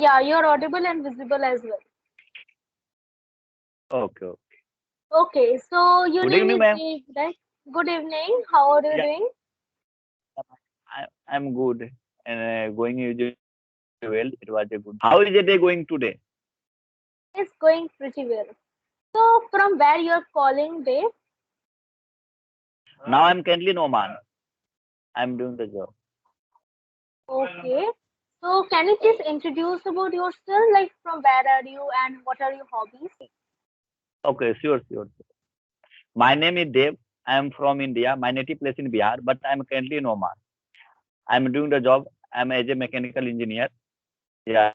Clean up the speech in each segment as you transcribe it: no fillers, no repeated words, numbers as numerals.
Yeah, you're audible and visible as well. Okay, okay. Okay, so your Good name evening, is ma'am. Dave, right? Good evening. How are you Yeah, doing? I'm good and going usually well. It was a good. How is the day going today? It's going pretty well. So, from where you're calling, Dave? Now I'm currently in Oman. I'm doing the job. Okay. So, can you please introduce about yourself? Like, from where are you and what are your hobbies? Okay, sure. My name is Dev. I am from India. My native place in Bihar, but I'm currently in Oman. I'm doing the job. I'm as a mechanical engineer. Yeah,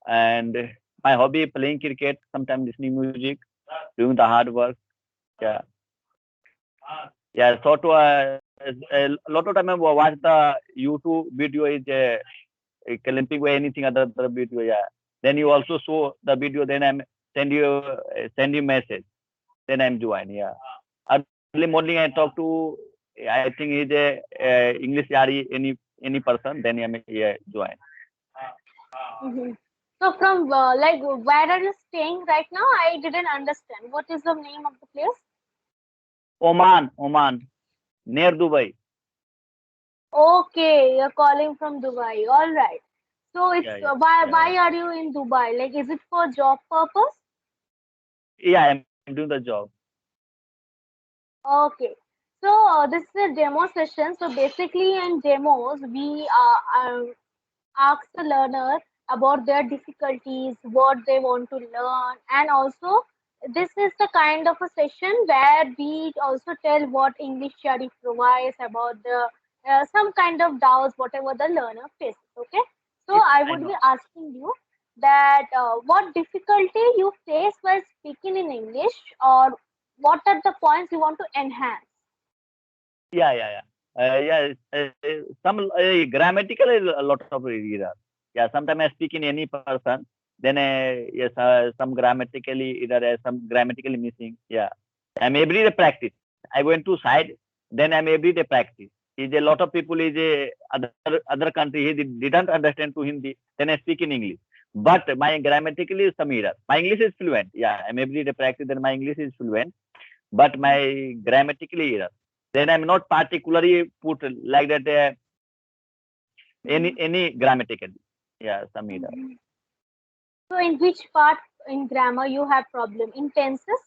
and my hobby playing cricket. Sometimes listening music, doing the hard work. Yeah, yeah. So to a lot of time I watch the YouTube video is Olympic or anything other video. Yeah. Then you also show the video. Then I'm send you message. Then I'm join. Yeah. Early morning I talk to. I think he's a English yari any person. Then I'm join. Hmm. So, from like, where are you staying right now? I didn't understand. What is the name of the place? Oman, near Dubai. Okay, you're calling from Dubai. All right. So, it's Yeah, yeah, why yeah, are you in Dubai? Like, is it for job purpose? yeah. I'm doing the job. Okay. So this is a demo session. So basically in demos, we ask the learner about their difficulties, what they want to learn, and also this is the kind of a session where we also tell what English Study provides about the some kind of doubts, whatever the learner faces. Okay. So Yeah, I I would be know. asking you that what difficulty you face while speaking in English, or what are the points you want to enhance? Yeah. Yeah. Some grammatical is a lot of error. Yeah. Sometimes I speak in any person. Then yes, some grammatically either some grammatically missing. Yeah. I'm every day practice. I went to side. Then I'm every day practice. Is a lot of people is a other country he didn't understand to Hindi. Then I speak in English. But my grammatically is some error. My English is fluent. Yeah. I'm every day practice. Then my English is fluent. But my grammatically error. Then I'm not particularly put like that Mhm. any grammatically. Yeah, some error. Mhm. So in which part in grammar you have problem? In tenses?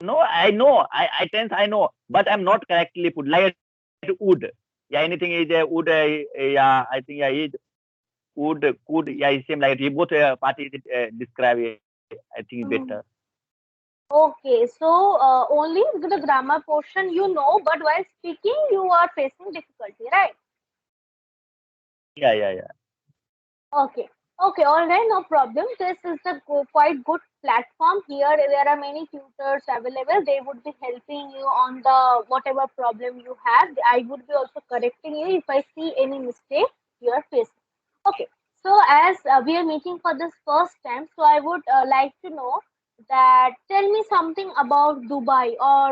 No, I know. I tense I know, but I'm not correctly put like would. Yeah, anything is would. Yeah, I think yeah, is would could. Yeah, it's same like it. Both parties describe. I think better. Mhm. Okay, so only the grammar portion you know, but while speaking you are facing difficulty, right? Yeah. Okay. Okay, all right, no problem. This is a quite good platform here. There are many tutors available. They would be helping you on the whatever problem you have. I would be also correcting you if I see any mistake you are facing. Okay. So as we are meeting for this first time, so I would like to know that tell me something about Dubai, or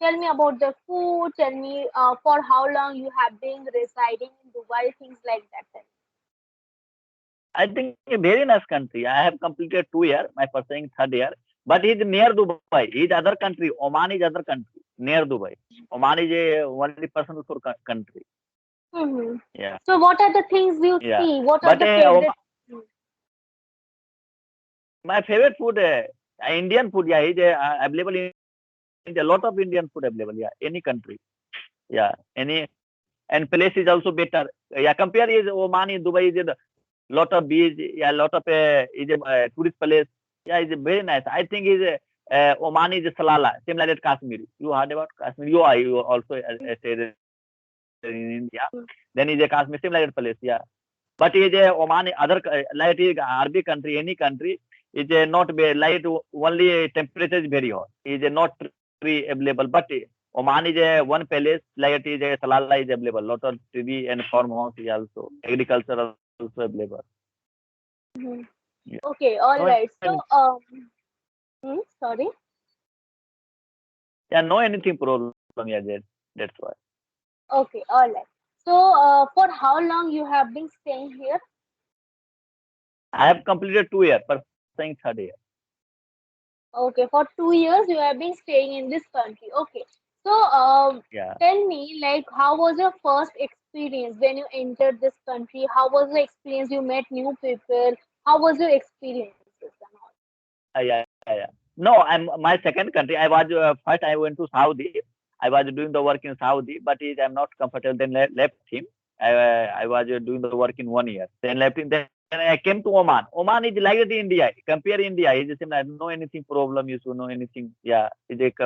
tell me about the food. Tell me for how long you have been residing in Dubai, things like that. I think a very nice country. I have completed 2 years. My first and third year. But he's near Dubai. He's other country. Oman is other country near Dubai. Oman is a only person for country. Hmm. Yeah, So, what are the things you yeah. see? What are But the favorite? my favorite food, Indian food. Yeah, is available in India. A lot of Indian food available. Yeah, any country. Yeah, and place is also better. Yeah, compare is Oman in Dubai is a lot of beach. Yeah, lot of is a tourist place. Yeah, it's very nice. I think is Oman is Salala, same like that Kashmir. You heard about Kashmir? You also stayed in India. Then is a Kashmir, same like that place. Yeah. But is a Oman other like is Arabic country, any country is a not like only temperature is very hot. Is a not tree available. But Oman is a one palace like it is a Salala is available. Lot of tree and farmhouse is also agriculture also available. Mhm. Yeah. Okay, No all anything. right. So, sorry. Yeah, no anything problem. Yeah, that's why. Okay, all right. So, for how long you have been staying here? I have completed 2 years, pursuing third year. Okay, for 2 years you have been staying in this country. Okay. So, Yeah. tell me, like, how was your first experience when you entered this country? How was the experience? You met new people. How was your experiences and all? Yeah. No, my second country. I was first. I went to Saudi. I was doing the work in Saudi, but I'm not comfortable. Then left him. I was doing the work in 1 year. Then left him. Then I came to Oman. Oman is like that in India. Compare India. It's the same. I don't know anything problem. You should know anything. Yeah, it's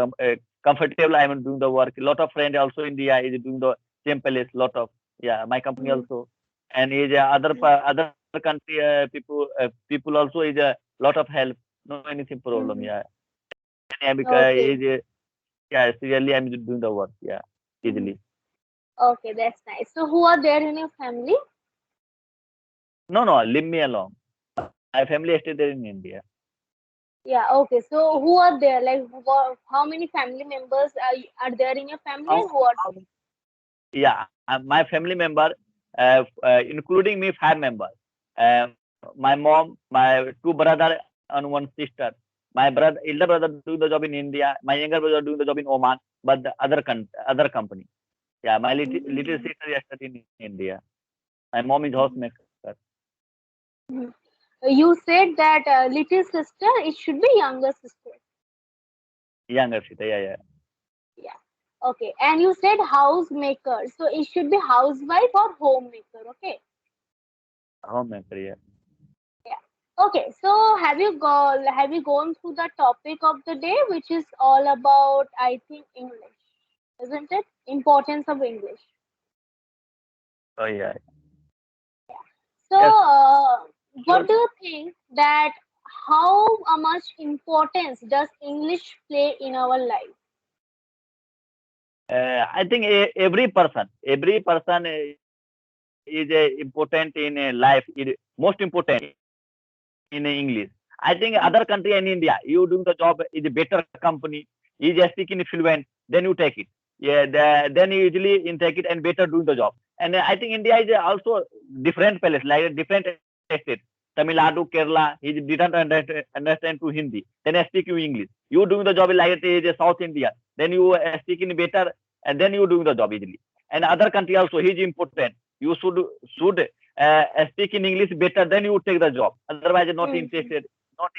comfortable. I'm doing the work. A lot of friends also India is doing the same place. Lot of my company Mhm. also, and is other country people also is a lot of help. No anything problem. Mhm. Yeah, and Okay. seriously I'm doing the work. Yeah, Mhm. easily. Okay, that's nice. So, who are there in your family? No, leave me alone. My family stay there in India. Yeah, okay. So, who are there? Like, how many family members are there in your family, How, and who are how yeah, my family member, including me, 5 members. My mom, my two brother, and one sister. My elder brother doing the job in India. My younger brother doing the job in Oman, but the other company. Yeah, my little there? sister is studying in India. My mom is housemaker. Mhm. You said that little sister, it should be younger sister. Younger sister. Yeah. Yeah. Okay. And you said housemaker. So it should be housewife or homemaker. Okay. Homemaker. Yeah. Yeah. Okay. So have you gone through the topic of the day, which is all about, I think, English, isn't it? Importance of English. Oh yeah. So Yes. Sure. what do you think that how much importance does English play in our life? I think every person is important in life. Is most important in English. I think other country in India, you doing the job is a better company. Is speaking fluent, then you take it. Yeah, then you usually take it and better doing the job. And I think India is also different place, like a different state. Tamil Nadu, Kerala, he didn't understand to Hindi. Then I speak you English. You doing the job like it is South India. Then you speak in better, and then you doing the job easily. And other country also, he is important. You should speak in English better, then you take the job. Otherwise, not Mm-hmm. interested. Not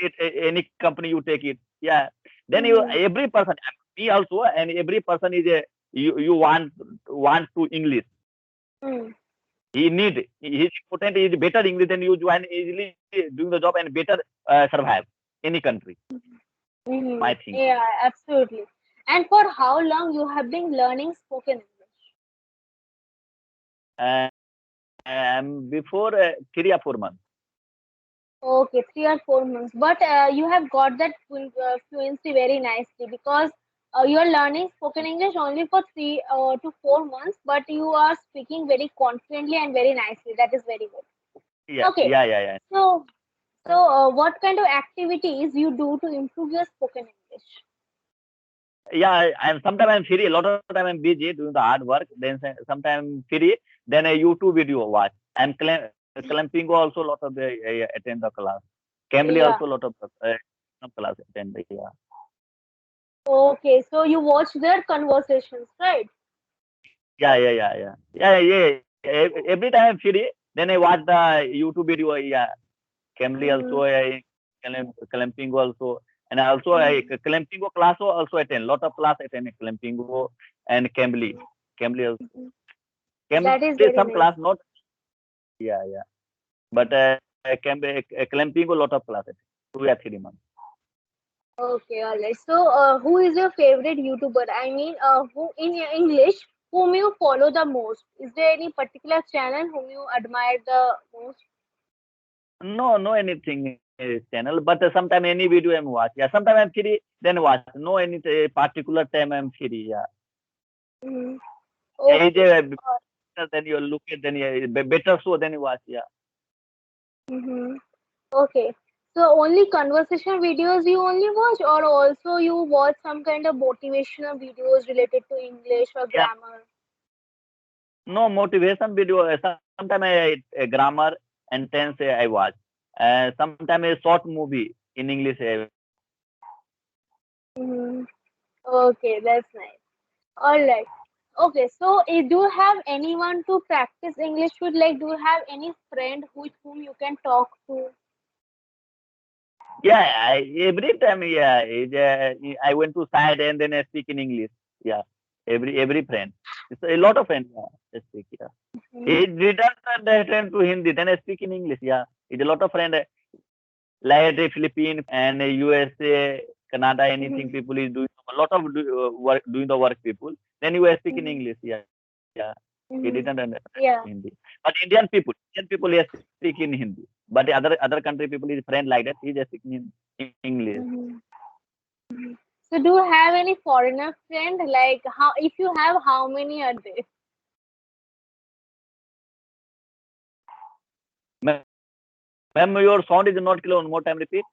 any company you take it. Yeah. Then you Mm-hmm. every person, me also, and every person is a you want to English. Mm-hmm. He need his important is better English, then you join easily doing the job and better survive any country. Mm-hmm. My thinking. Yeah, absolutely. And for how long you have been learning spoken English? Uh, before 3 or 4 months. Okay, 3 or 4 months. But you have got that fluency very nicely because you are learning spoken English only for 3 to 4 months, but you are speaking very confidently and very nicely. That is very good. Yeah, Okay, yeah. so what kind of activities you do to improve your spoken English? Yeah, and sometimes I'm free. A lot of time I'm busy doing the hard work. Then sometimes I'm free. Then a YouTube video watch. I'm clamping also a lot of the attend the class. Cambly Yeah. also a lot of class attend. Yeah. Okay, so you watch their conversations, right? Every time I'm free, then I watch the YouTube video. Yeah, Cambly Mm-hmm. also. Clamping also. And also I Mm-hmm. Clampingo class also attend. Lot of class attend Clampingo and Cambly. Cambly also. Mm-hmm. Cambly That is very some nice. class not. Yeah. But clamping a lot of classes, 2 or 3 months. Okay, all right. So, who is your favorite YouTuber? I mean, who in your English, whom you follow the most? Is there any particular channel whom you admire the most? No anything channel, but sometime any video I'm watch. Yeah, sometime I'm free, then watch. No any particular time I'm free. Yeah, Hmm. yeah, Okay. then you look at then yeah, better so then you watch. Yeah, Mm-hmm. Okay. So, only conversation videos you only watch, or also you watch some kind of motivational videos related to English or yeah. grammar? No motivation video. Sometimes a grammar and tense I watch. Sometimes a short movie in English. Mhm. Okay, that's nice. All right. Okay, so do you have anyone to practice English with? Like, do you have any friend with whom you can talk to? Yeah, every time. Yeah, I went to side and then I speak in English. Yeah, every friend. It's a lot of friends. Yeah, I speak. Yeah. Mhm. He return to Hindi. Then I speak in English. Yeah, it's a lot of friend. Like the Philippines and USA, Canada, anything Mhm. people is doing a lot of work, doing the work people. Then you are speaking Mhm. English. Yeah, yeah. He Mhm. didn't understand Yeah. Hindi. But Indian people, yes, speak in Hindi. But the other country people is friend like that. He just speaking in English. Mhm. So, do you have any foreigner friend? Like, how if you have, how many are they? Ma'am, your sound is not clear. One more time, repeat.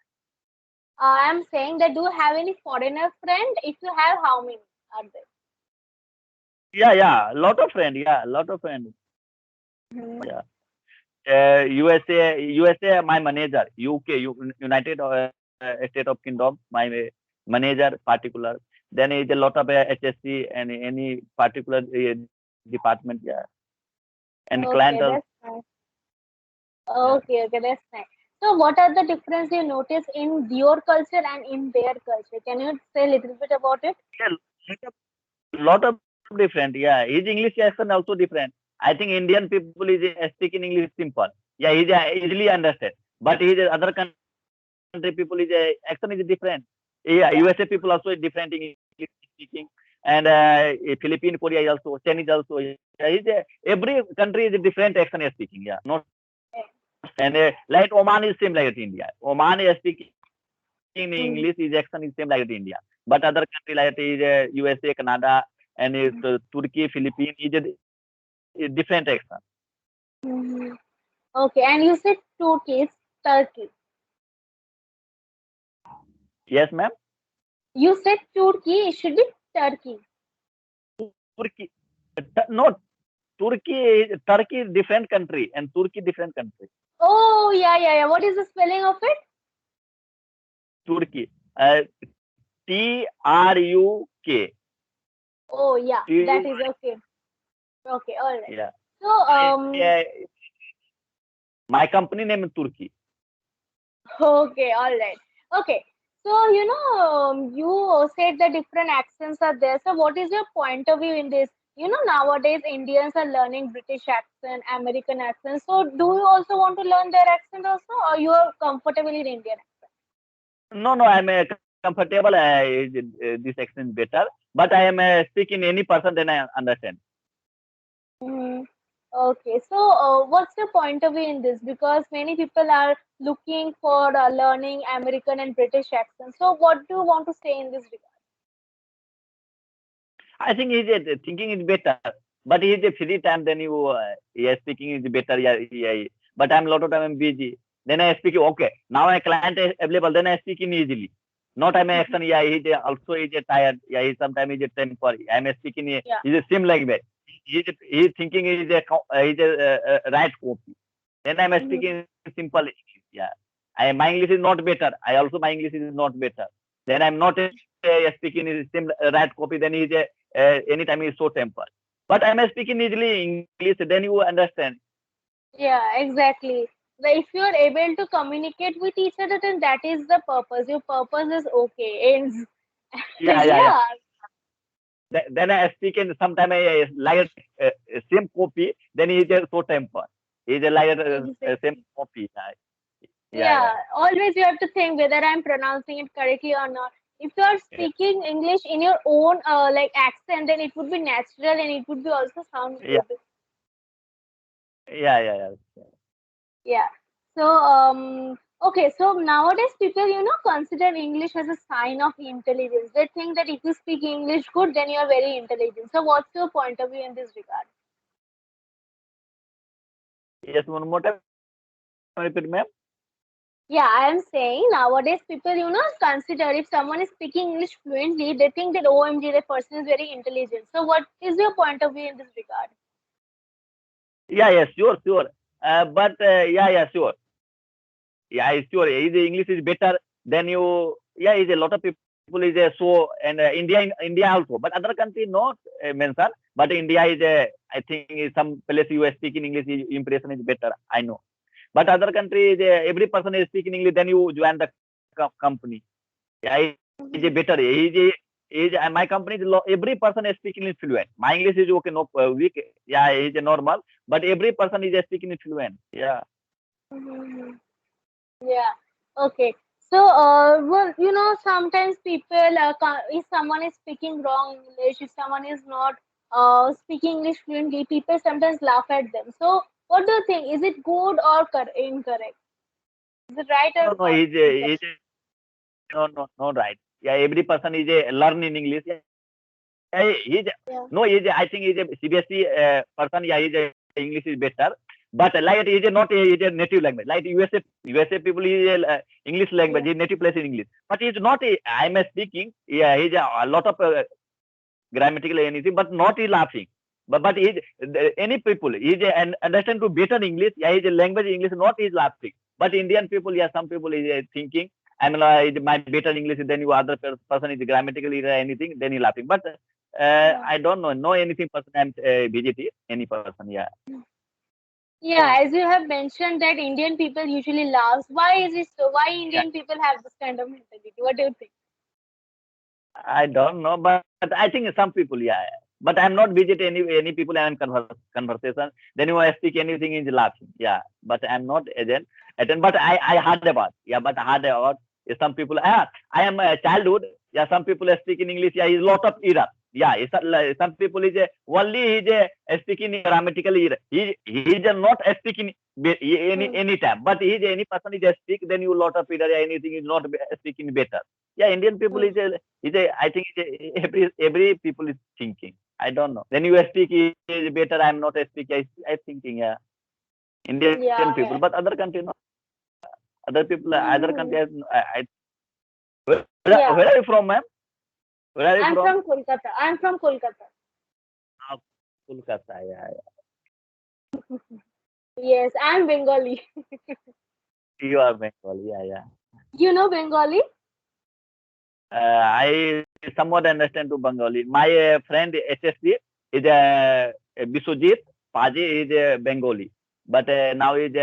I'm saying that do you have any foreigner friend? If you have, how many are they? Yeah, yeah. Lot of friend. Yeah, lot of friend. Mhm. Yeah. USA, my manager. UK, United State of Kingdom, my manager particular. Then is a lot of HSC and any particular department. Yeah, and client Okay, also. that's nice. Yeah. Okay, okay, that's nice. So, what are the difference you notice in your culture and in their culture? Can you say a little bit about it? Yeah, lot of different. Yeah, his English accent also different. I think Indian people is speaking English simple. Yeah, he's easily understand. But his other country people is accent is different. Yeah, USA Yeah. people also is different in English speaking, and Philippine, Korea is also, Chinese also. Yeah, every country is a different accent is speaking. Yeah, not and like Oman is same like India. Oman is speaking in English, his accent is same Mhm. like India. But other country like USA, Canada, and Turkey, Philippines is a different accent. Mhm. Okay, and you said Turkey, it's Turkey. Yes, ma'am. You said Turkey, it should be Turkey. Turkey, no, Turkey is different country and Turkey different country. Oh, yeah, yeah, yeah. What is the spelling of it? Turkey, TRUK. Oh, yeah, that TU, is okay. Okay, all right. yeah. So, I, my company name is Turkey. okay, all right. Okay. So, you said the different accents are there. So, what is your point of view in this? Nowadays Indians are learning British accent, American accent. So, do you also want to learn their accent also, or you are comfortable in Indian accent? No, no, I'm comfortable. This accent better, but I am speaking any person then I understand. Mhm. Okay, so what's your point of view in this? Because many people are looking for learning American and British accents. So, what do you want to say in this regard? I think he's thinking is better, but he's a free time. Then you, yeah, speaking is better. Yeah, yeah. But I'm a lot of time I'm busy. Then I speak. Okay, now my client is available. Then I speak in easily. Not I'm Mhm. action. Yeah, he's also he's tired. Yeah, he sometimes he's a temper. I'm speaking. Yeah. He's a sim like that. He's thinking he's a right copy. Then I'm Mhm. speaking simple English. Yeah, my English is not better. I also my English is not better. Then I'm not speaking is sim right copy. Then he's a anytime he's so temper. But I'm speaking easily English, then you understand. Yeah, exactly. If you are able to communicate with each other, then that is the purpose. Your purpose is okay. Ends. Yeah, yeah, yeah. Yeah, Then I speak in sometime I like same copy. Then he's just so temper. He's like same exactly. copy. Yeah, Yeah, yeah, always you have to think whether I'm pronouncing it correctly or not. If you are yeah, speaking English in your own like accent, then it would be natural and it would be also sound yeah, good. yeah, yeah, yeah. Yeah. So okay, so nowadays people consider English as a sign of intelligence. They think that if you speak English good, then you are very intelligent. So what's your point of view in this regard? Yes, one more time. Repeat, ma'am. Yeah, I am saying nowadays people consider if someone is speaking English fluently, they think that OMG, the person is very intelligent. So what is your point of view in this regard? Yeah, sure, sure. But yeah, sure. Yeah, sure. Is English is better than you. Yeah, is a lot of people is a so and India also, but other country not mentioned. But India is a I think is some place you are speaking English impression is better. I know. But other country is every person is speaking English. Then you join the company. Yeah, is a better. My company is every person is speaking English fluent. My English is okay, no weak. Yeah, is a normal. But every person is speaking fluent. Yeah. Mhm. Yeah. Okay. So, well, sometimes people, if someone is speaking wrong English, if someone is not speaking English fluently, people sometimes laugh at them. So, what do you think? Is it good or incorrect? Is it right or No, not? he's no, right. Yeah, every person is a learn in English. Yeah, Yeah. I think he's a CBSE person. Yeah, English is better. But like it is not a native language. Like USA people is English language. Yeah. His native place in English. But he's not I'm speaking. Yeah, he's a lot of grammatical anything, but not he laughing. But any people and understand to better English. Yeah, his language English not is laughing. But Indian people, yeah, some people is thinking I'm my better English than you other person is grammatically anything, then he laughing. But Yeah. I don't know anything person I'm VGT any person. Yeah, Yeah, as you have mentioned that Indian people usually laugh. Why is it so? Why yeah. Indian people have this kind of mentality? What do you think? I don't know, but I think some people, yeah. But I'm not visit any people and conversation. Then you speak anything is laughing, yeah. But I'm not agent. But I heard about, yeah. But I heard about some people. I am a childhood, yeah. Some people speak in English, yeah. Is lot of error, yeah. Some people is only speaking grammatical error. He is not speaking Hmm. any time. But he is any person is speak, then you lot of error. Anything is not speaking better. Yeah, Indian people Hmm. is a I think every people is thinking. I don't know. Then you speak is better. I'm not a speaker. I thinking. Yeah, Indian people, Yeah, but yeah. other country no. Other people, other country. Hmm. Where Yeah. are you from, ma'am? Where are you I'm from? from Kolkata. I'm from Kolkata. Ah, Kolkata. Yeah, Yes, I'm Bengali. yeah. You are Bengali. Yeah. You know Bengali? I somewhat understand to Bengali. My friend HSD is Biswajit Paji is Bengali, but now he's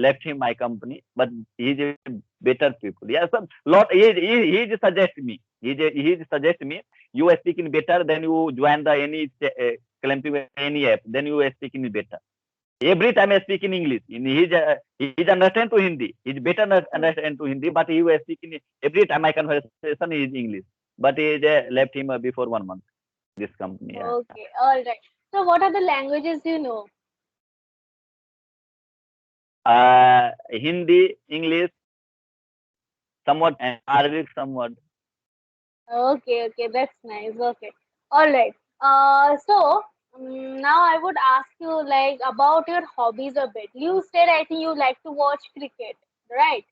left him my company. But he's a better people. Yeah, some lot. He suggest me. He suggest me. You are speaking better. Then you join the any clamping any app. Then you are speaking better. Every time I speak in English, he's understand to Hindi. He's better Hmm. understand to Hindi, but he was speaking every time my conversation is English. But he left him before 1 month. This company, yeah. Okay, all right. So, what are the languages you know? Hindi, English, somewhat, and Arabic, somewhat. Okay, okay, that's nice. Okay, all right. So now I would ask you like about your hobbies a bit. You said I think you like to watch cricket, right?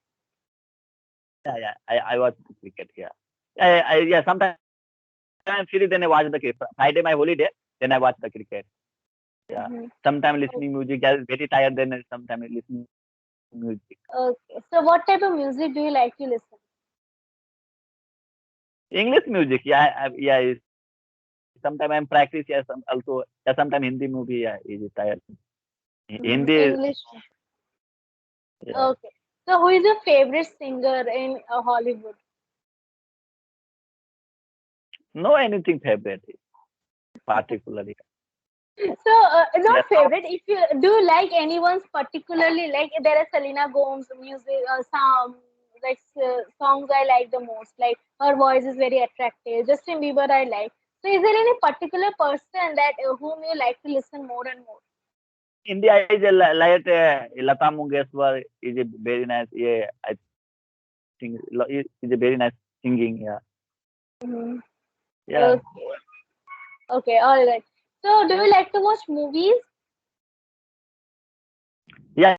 Yeah. I watch cricket. Yeah. Yeah. Sometimes I'm free, then I watch the cricket. Friday my holiday, then I watch the cricket. Yeah. Mm-hmm. Sometimes listening music. I very tired, then sometimes listening music. Okay. So what type of music do you like to listen? English music, yeah. Sometimes I'm practice, yeah. Also, yeah. Sometimes Hindi movie, yeah. Is tired. Mm-hmm. Hindi, English. yeah. Okay. So who is your favorite singer in Hollywood? No anything favorite particularly. So not Yeah. favorite. If you do you like anyone's particularly like there is Selena Gomez music, some like songs I like the most. Like her voice is very attractive. Justin Bieber I like. So is there any particular person that whom you like to listen more and more? India is a like Lata Mangeshwar is a very nice. Yeah, I think is a very nice singing. Yeah, Hmm. yeah, Okay. Okay. All right. So do you like to watch movies? yeah.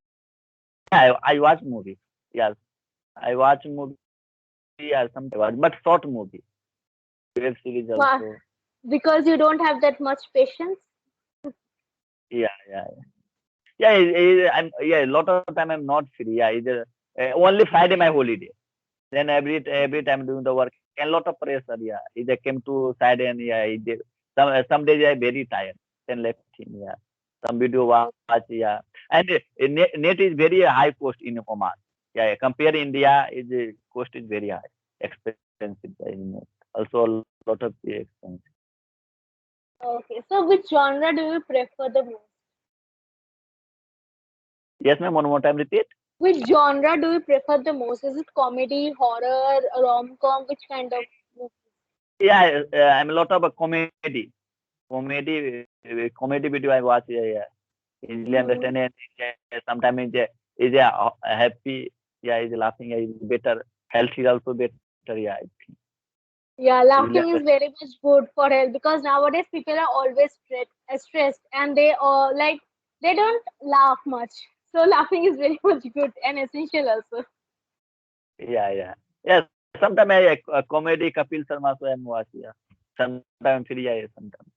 I watch movie. Yes, I watch movie. Yeah, sometimes I watch, but short movie, web series Why? also. Because you don't have that much patience. Yeah, yeah, yeah. A lot of time I'm not free. Yeah, only Friday my holiday. Then every time doing the work and lot of pressure. Yeah, I came to side and yeah, some days I very tired. Then left him. Yeah, some video watch. Yeah, and net is very high cost in Oman. Yeah, compare India, cost is very high, expensive in net. Also a lot of expensive. Okay. So which genre do you prefer the most? Yes, ma'am. One more time, repeat. Which genre do you prefer the most? Is it comedy, horror, rom-com? Which kind of movie? Yeah, I'm a lot of comedy video I watch. Yeah, yeah. Easily Hmm. understand and sometimes is happy. Yeah, is laughing. Is better. Health is also better. Yeah, I think. Yeah, Easily laughing is understand. very much good for health because nowadays people are always stressed and they like they don't laugh much. So laughing is very much good and essential also. Yeah, yeah, yeah. Sometimes comedy Kapil Sharma so I'm watch. Yeah, sometimes free. Yeah, sometimes.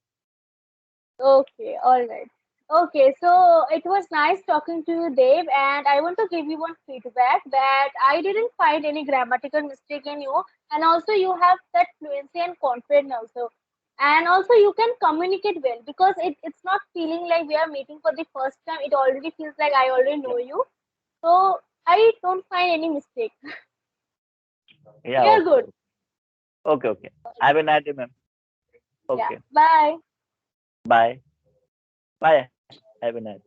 Okay, all right. Okay, so it was nice talking to you, Dave, and I want to give you one feedback that I didn't find any grammatical mistake in you, and also you have that fluency and confidence also. And also you can communicate well because it's not feeling like we are meeting for the first time. It already feels like I already Yeah, know you. So I don't find any mistake. yeah. You're Okay, good. okay, okay, okay. Have a nice day, ma'am. Yeah. Okay, Bye. bye, bye. Have a nice.